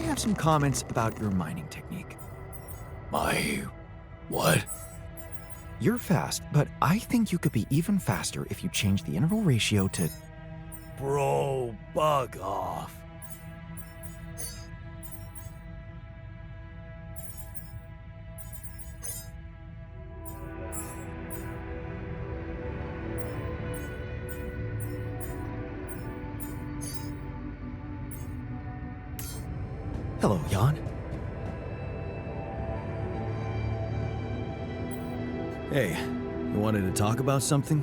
have some comments about your mining technique. My... what? You're fast, but I think you could be even faster if you change the interval ratio to... Bro, bug off. Hello, Jan. Hey, you wanted to talk about something?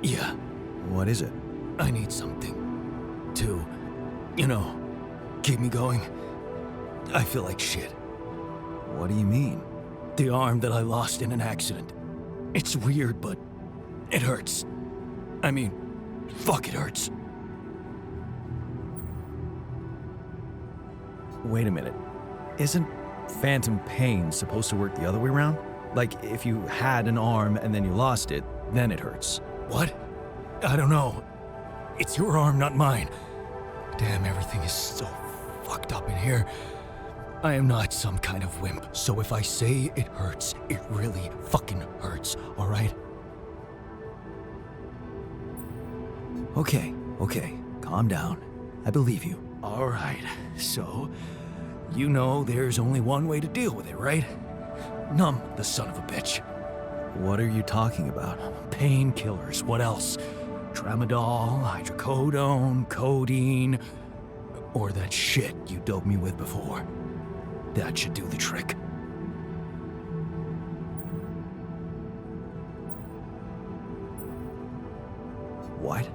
Yeah, What is it? I need something to, keep me going. I feel like shit. What do you mean? The arm that I lost in an accident. It's weird, but it hurts. I mean, fuck, it hurts. Wait a minute. Isn't phantom pain supposed to work the other way around? Like, if you had an arm and then you lost it, then it hurts. What? I don't know. It's your arm, not mine. Damn, everything is so fucked up in here. I am not some kind of wimp, so if I say it hurts, it really fucking hurts, alright? Okay, calm down. I believe you. Alright, so, there's only one way to deal with it, right? Numb the son of a bitch. What are you talking about? Painkillers, what else? Tramadol, hydrocodone, codeine, or that shit you doped me with before. That should do the trick. What?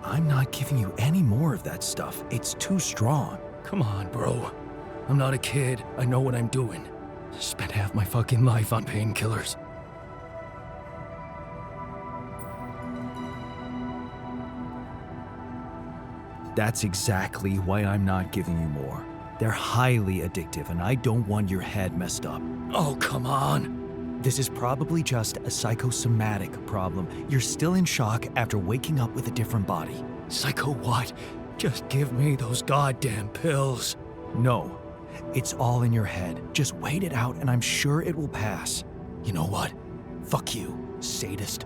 I'm not giving you any more of that stuff. It's too strong. Come on, bro. I'm not a kid. I know what I'm doing. Spent half my fucking life on painkillers. That's exactly why I'm not giving you more. They're highly addictive, and I don't want your head messed up. Oh, come on. This is probably just a psychosomatic problem. You're still in shock after waking up with a different body. Psycho what? Just give me those goddamn pills. No, it's all in your head. Just wait it out, and I'm sure it will pass. You know what? Fuck you, sadist.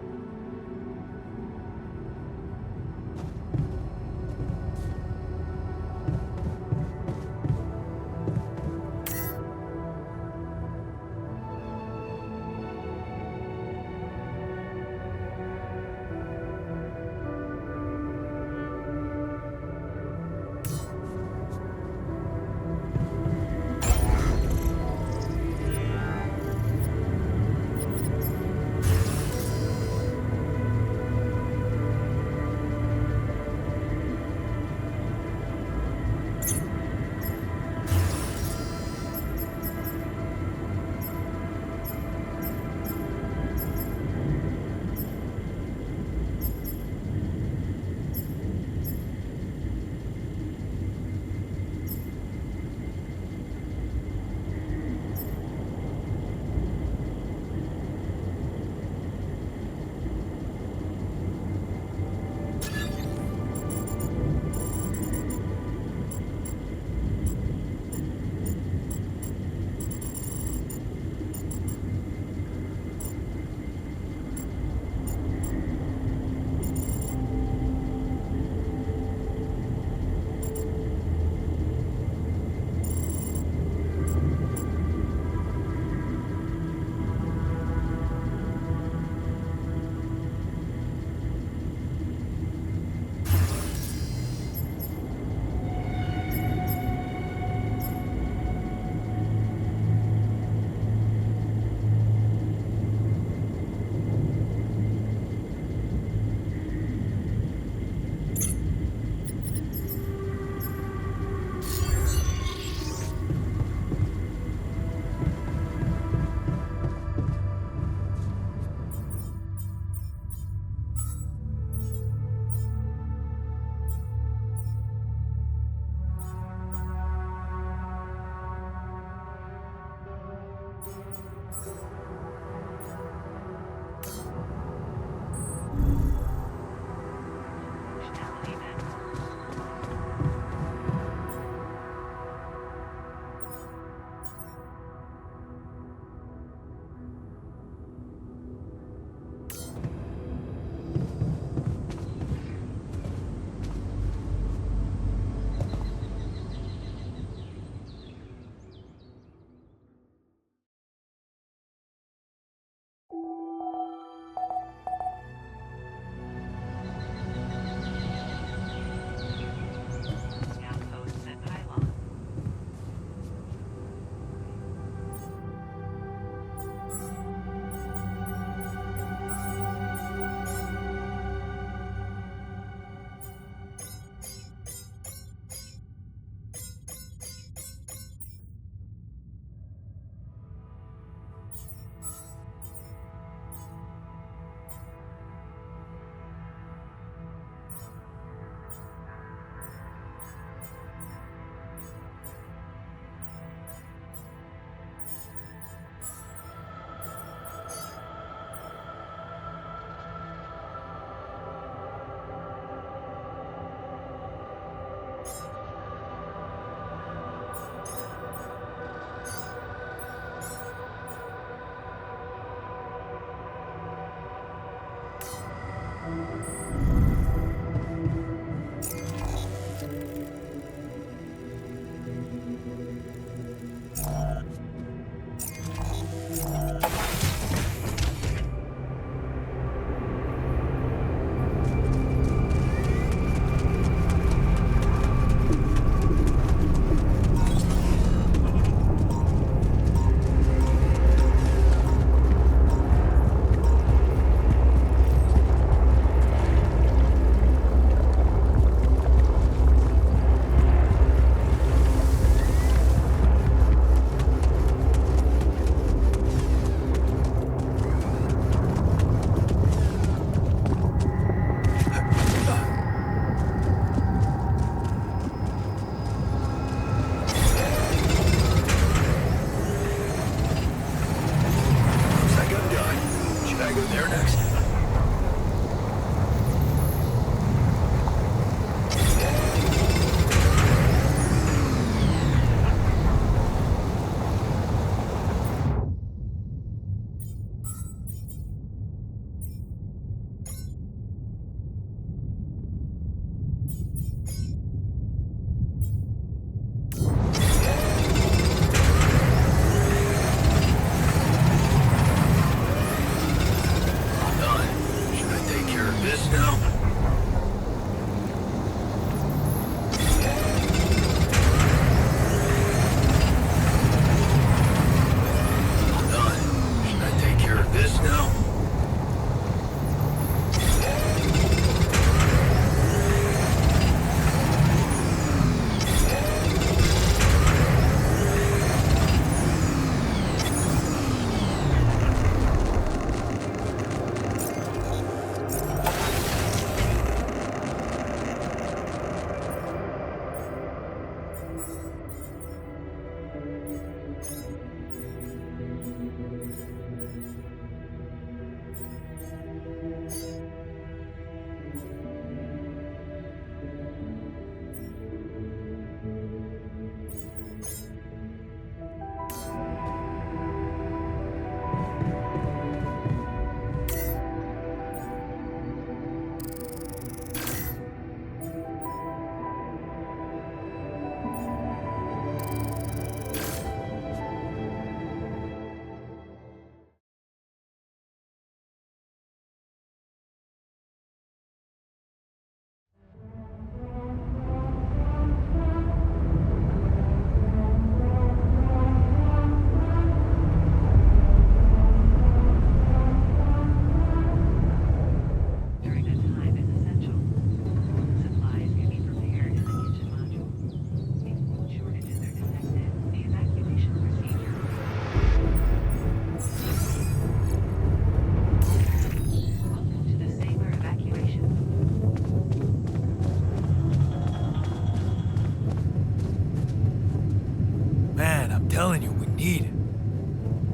telling you, we need it.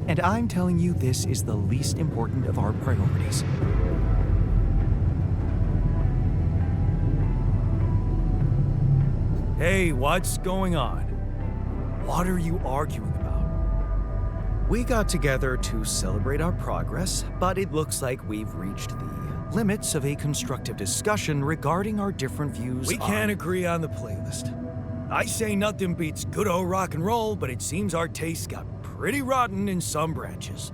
And I'm telling you this is the least important of our priorities. Hey, what's going on? What are you arguing about? We got together to celebrate our progress, but it looks like we've reached the limits of a constructive discussion regarding our different views We can't agree on the playlist. I say nothing beats good old rock and roll, but it seems our tastes got pretty rotten in some branches.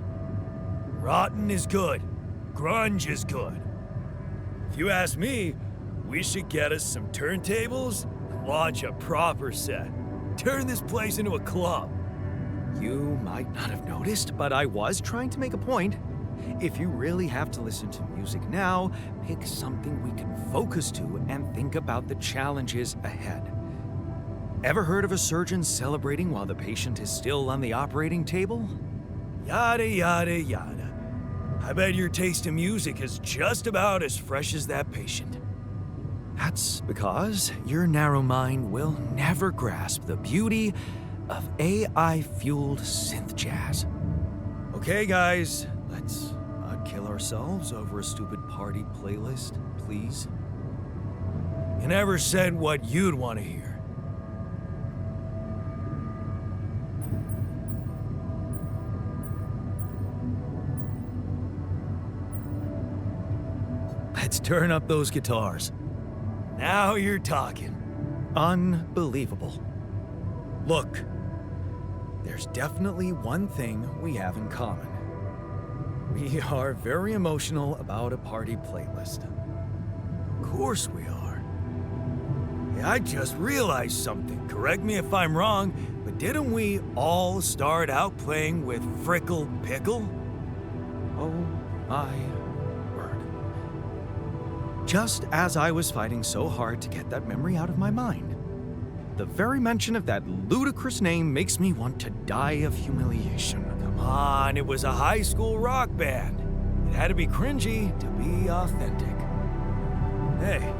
Rotten is good. Grunge is good. If you ask me, we should get us some turntables and launch a proper set. Turn this place into a club. You might not have noticed, but I was trying to make a point. If you really have to listen to music now, pick something we can focus to and think about the challenges ahead. Ever heard of a surgeon celebrating while the patient is still on the operating table? Yada, yada, yada. I bet your taste in music is just about as fresh as that patient. That's because your narrow mind will never grasp the beauty of AI-fueled synth jazz. Okay, guys, let's not kill ourselves over a stupid party playlist, please. You never said what you'd want to hear. Let's turn up those guitars. Now you're talking. Unbelievable. Look, there's definitely one thing we have in common. We are very emotional about a party playlist. Of course we are. Hey, I just realized something. Correct me if I'm wrong, but didn't we all start out playing with Frickle Pickle? Oh my word. Just as I was fighting so hard to get that memory out of my mind, the very mention of that ludicrous name makes me want to die of humiliation. Come on, it was a high school rock band. It had to be cringy to be authentic. Hey,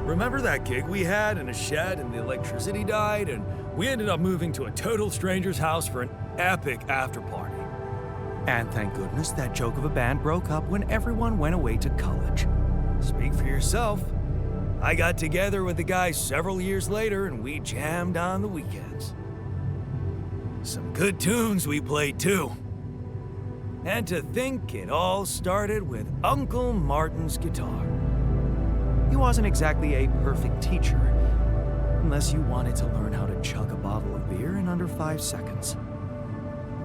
remember that gig we had in a shed and the electricity died and we ended up moving to a total stranger's house for an epic after party? And thank goodness that joke of a band broke up when everyone went away to college. Speak for yourself. I got together with the guys several years later and we jammed on the weekends. Some good tunes we played too. And to think it all started with Uncle Martin's guitar. He wasn't exactly a perfect teacher, unless you wanted to learn how to chug a bottle of beer in under 5 seconds.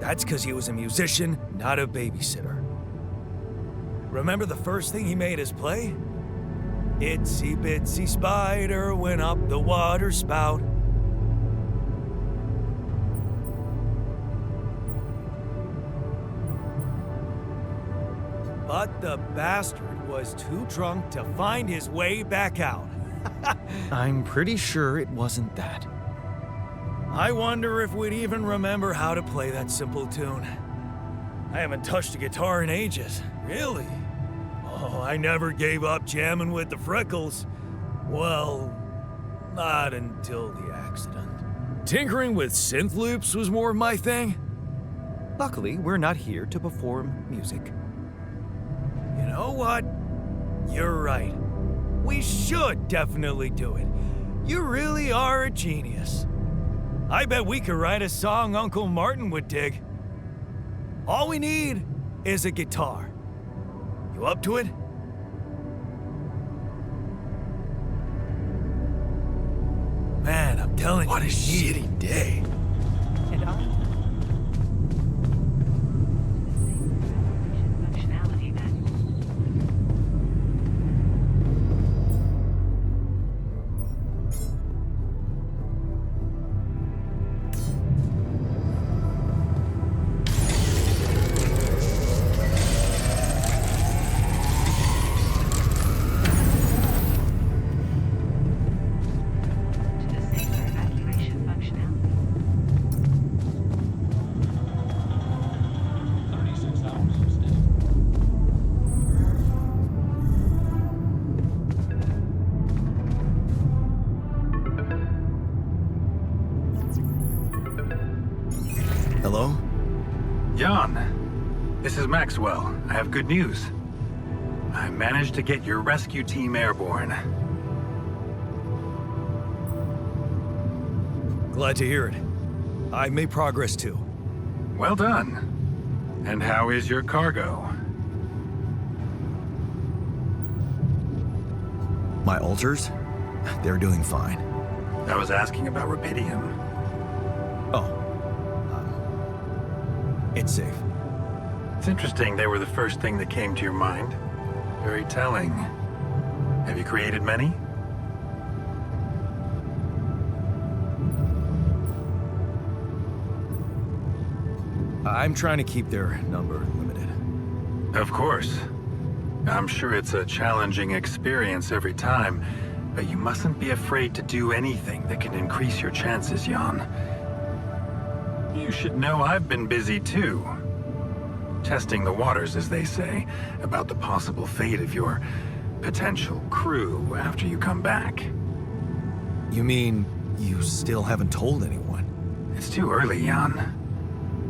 That's because he was a musician, not a babysitter. Remember the first thing he made us play? Itsy bitsy spider went up the water spout. But the bastard was too drunk to find his way back out. I'm pretty sure it wasn't that. I wonder if we'd even remember how to play that simple tune. I haven't touched a guitar in ages. Really? Oh, I never gave up jamming with the Freckles. Well, not until the accident. Tinkering with synth loops was more of my thing. Luckily, we're not here to perform music. You know what? You're right. We should definitely do it. You really are a genius. I bet we could write a song Uncle Martin would dig. All we need is a guitar. You up to it? Man, I'm telling you, what a shitty day. And I... Hello? Jan, this is Maxwell. I have good news. I managed to get your rescue team airborne. Glad to hear it. I made progress too. Well done. And how is your cargo? My alters? They're doing fine. I was asking about Rapidium. Oh. It's safe. It's interesting they were the first thing that came to your mind. Very telling. Have you created many? I'm trying to keep their number limited. Of course. I'm sure it's a challenging experience every time, but you mustn't be afraid to do anything that can increase your chances, Jan. You should know I've been busy too. Testing the waters, as they say, about the possible fate of your potential crew after you come back. You mean you still haven't told anyone? It's too early, Jan.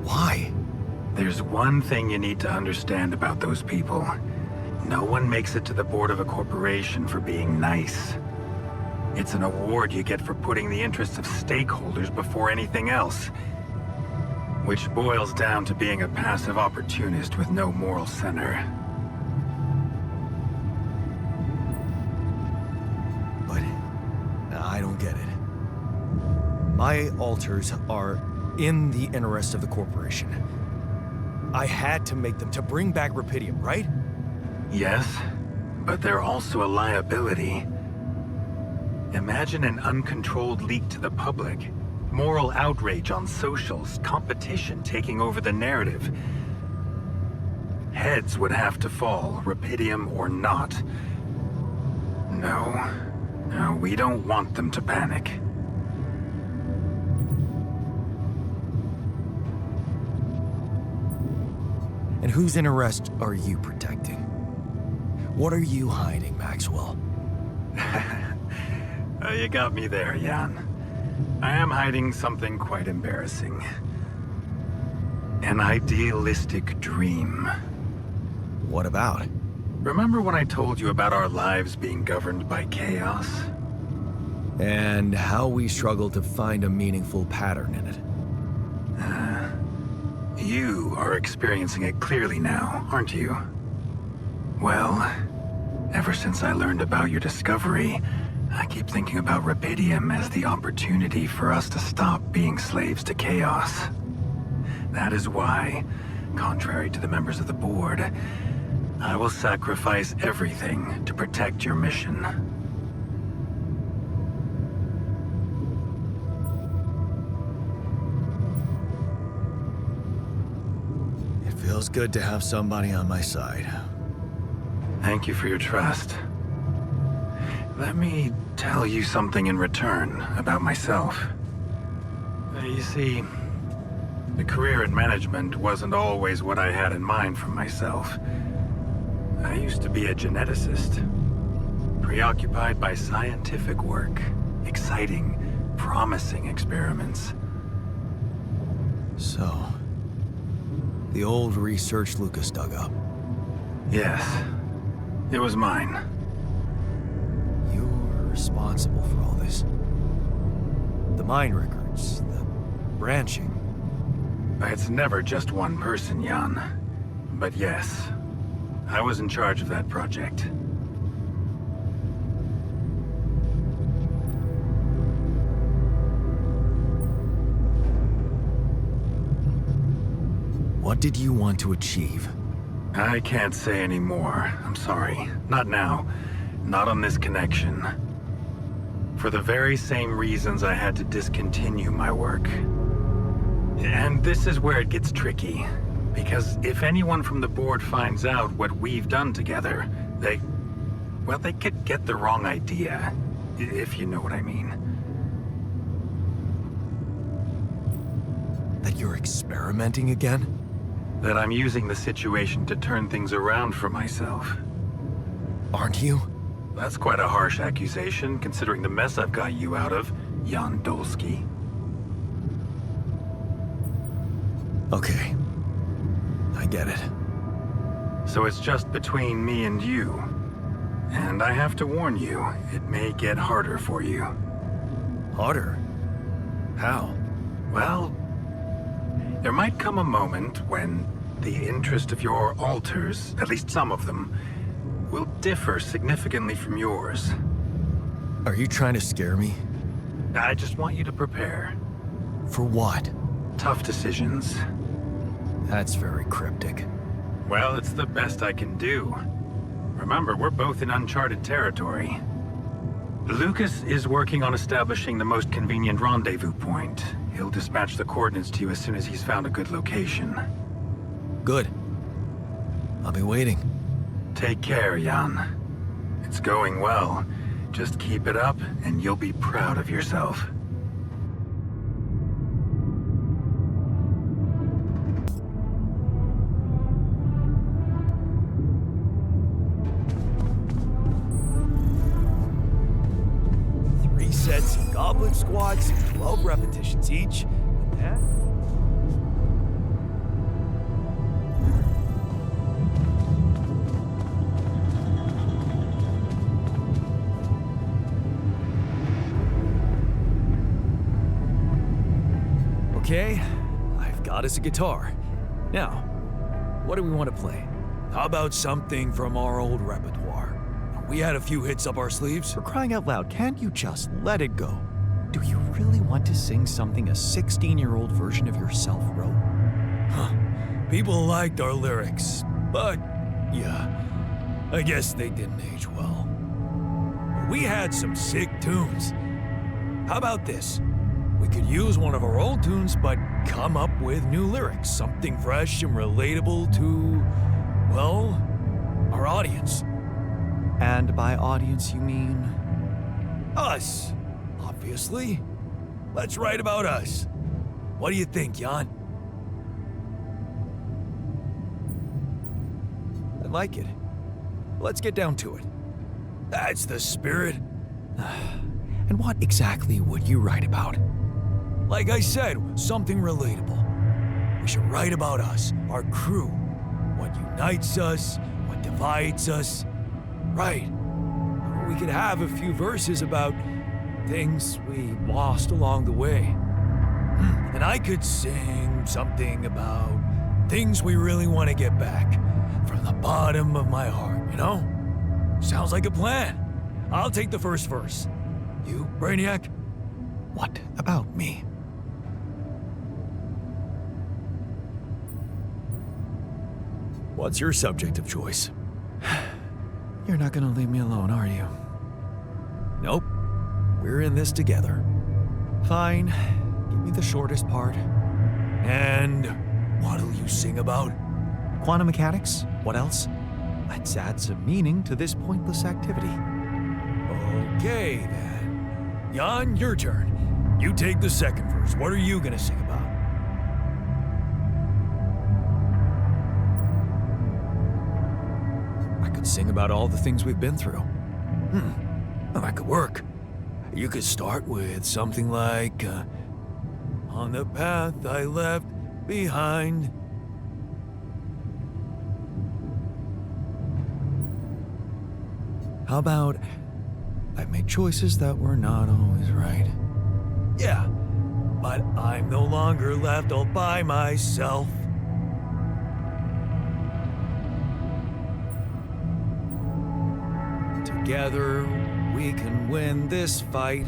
Why? There's one thing you need to understand about those people. No one makes it to the board of a corporation for being nice. It's an award you get for putting the interests of stakeholders before anything else. Which boils down to being a passive opportunist with no moral center. My alters are in the interest of the corporation. I had to make them to bring back Rapidium, right? Yes, but they're also a liability. Imagine an uncontrolled leak to the public. Moral outrage on socials, competition taking over the narrative. Heads would have to fall, Rapidium or not. No, we don't want them to panic. And whose interest are you protecting? What are you hiding, Maxwell? You got me there, Jan. I am hiding something quite embarrassing. An idealistic dream. What about? Remember when I told you about our lives being governed by chaos? And how we struggle to find a meaningful pattern in it. You are experiencing it clearly now, aren't you? Well, ever since I learned about your discovery, I keep thinking about Rapidium as the opportunity for us to stop being slaves to chaos. That is why, contrary to the members of the board, I will sacrifice everything to protect your mission. It feels good to have somebody on my side. Thank you for your trust. Let me tell you something in return about myself. You see, the career in management wasn't always what I had in mind for myself. I used to be a geneticist, preoccupied by scientific work, exciting, promising experiments. So, the old research Lucas dug up. Yes, it was mine. You were responsible for all this. The mine records, the branching. It's never just one person, Jan. But yes, I was in charge of that project. What did you want to achieve? I can't say any more. I'm sorry. Not now. Not on this connection. For the very same reasons I had to discontinue my work. And this is where it gets tricky. Because if anyone from the board finds out what we've done together, they could get the wrong idea, if you know what I mean. That you're experimenting again? That I'm using the situation to turn things around for myself. Aren't you? That's quite a harsh accusation, considering the mess I've got you out of, Jan Dolski. Okay. I get it. So it's just between me and you. And I have to warn you, it may get harder for you. Harder? How? Well, there might come a moment when the interest of your alters, at least some of them, will differ significantly from yours. Are you trying to scare me? I just want you to prepare. For what? Tough decisions. That's very cryptic. Well, it's the best I can do. Remember, we're both in uncharted territory. Lucas is working on establishing the most convenient rendezvous point. He'll dispatch the coordinates to you as soon as he's found a good location. Good. I'll be waiting. Take care, Jan. It's going well. Just keep it up, and you'll be proud of yourself. Sets of goblet squats, 12 repetitions each. And that? Okay, I've got us a guitar. Now, what do we want to play? How about something from our old repertoire? We had a few hits up our sleeves. For crying out loud, can't you just let it go? Do you really want to sing something a 16-year-old version of yourself wrote? Huh. People liked our lyrics, but yeah, I guess they didn't age well. We had some sick tunes. How about this? We could use one of our old tunes, but come up with new lyrics, something fresh and relatable to, well, our audience. And by audience, you mean? Us, obviously. Let's write about us. What do you think, Jan? I like it. Let's get down to it. That's the spirit. And what exactly would you write about? Like I said, something relatable. We should write about us, our crew. What unites us, what divides us. Right. We could have a few verses about things we lost along the way. And I could sing something about things we really want to get back. From the bottom of my heart, you know? Sounds like a plan. I'll take the first verse. You, Brainiac? What about me? What's your subject of choice? You're not gonna leave me alone, are you? Nope. We're in this together. Fine. Give me the shortest part. And what'll you sing about? Quantum mechanics? What else? Let's add some meaning to this pointless activity. Okay, then. Jan, your turn. You take the second verse. What are you gonna sing about? I could sing about all the things we've been through. Well, that could work. You could start with something like, on the path I left behind. How about, I've made choices that were not always right. Yeah, but I'm no longer left all by myself. Together, we can win this fight.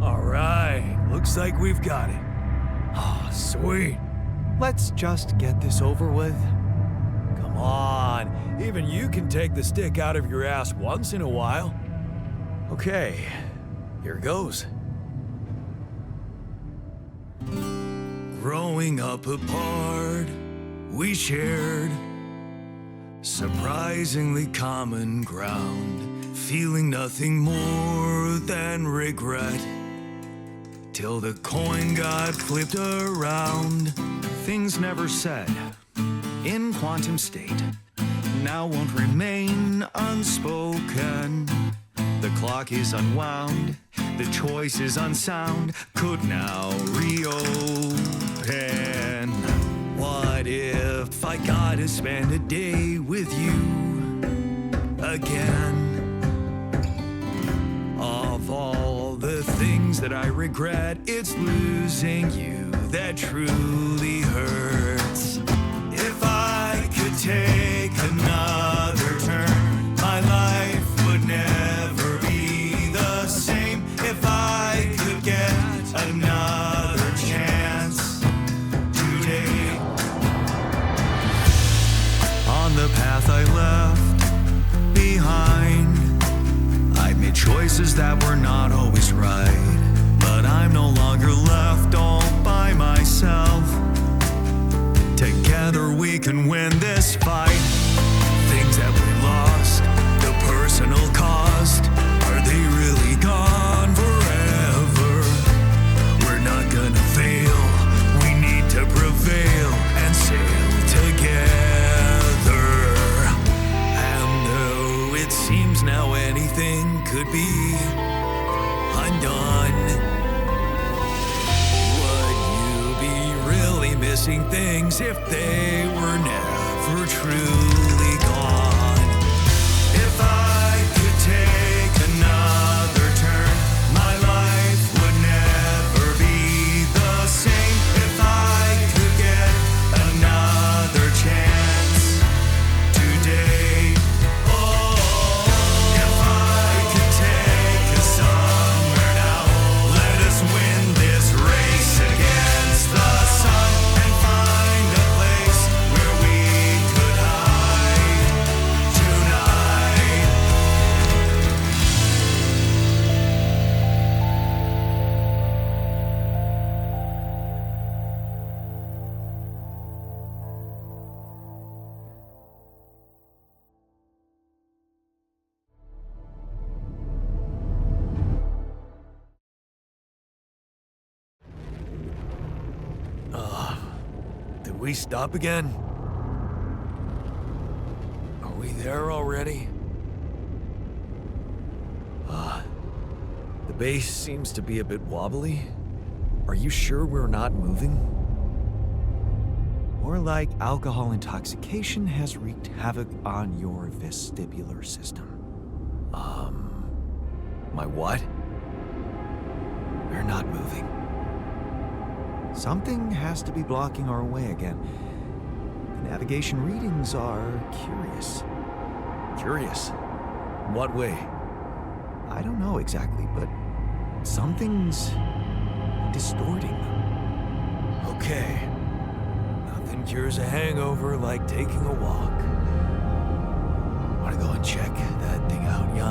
All right, looks like we've got it. Ah, sweet. Let's just get this over with. Come on, even you can take the stick out of your ass once in a while. Okay, here goes. Growing up apart, we shared surprisingly common ground, feeling nothing more than regret, till the coin got flipped around. Things never said in quantum state now won't remain unspoken. The clock is unwound, the choice is unsound, could now reopen. What if I got to spend a day with you again? Of all the things that I regret, it's losing you that truly hurts. If I could take another turn, my life would never be the same. If I could get another chance today. On the path I left behind, I made choices that were not always right, but I'm no longer left all by myself. Together we can win this fight. Things that we lost, the personal cost, are they really gone forever? We're not gonna fail, we need to prevail and sail together. And though it seems now anything could be undone, would you be really missing things if they were never truly gone? If I could take another turn, my life would never be the same. If I could get another chance today. Oh, if I could take us somewhere now, let us win we stop again? Are we there already? The base seems to be a bit wobbly. Are you sure we're not moving? Or like alcohol intoxication has wreaked havoc on your vestibular system. My what? We're not moving. Something has to be blocking our way again. The navigation readings are curious. Curious? In what way? I don't know exactly, but something's distorting them. Okay. Nothing cures a hangover like taking a walk. Wanna go and check that thing out, Jan?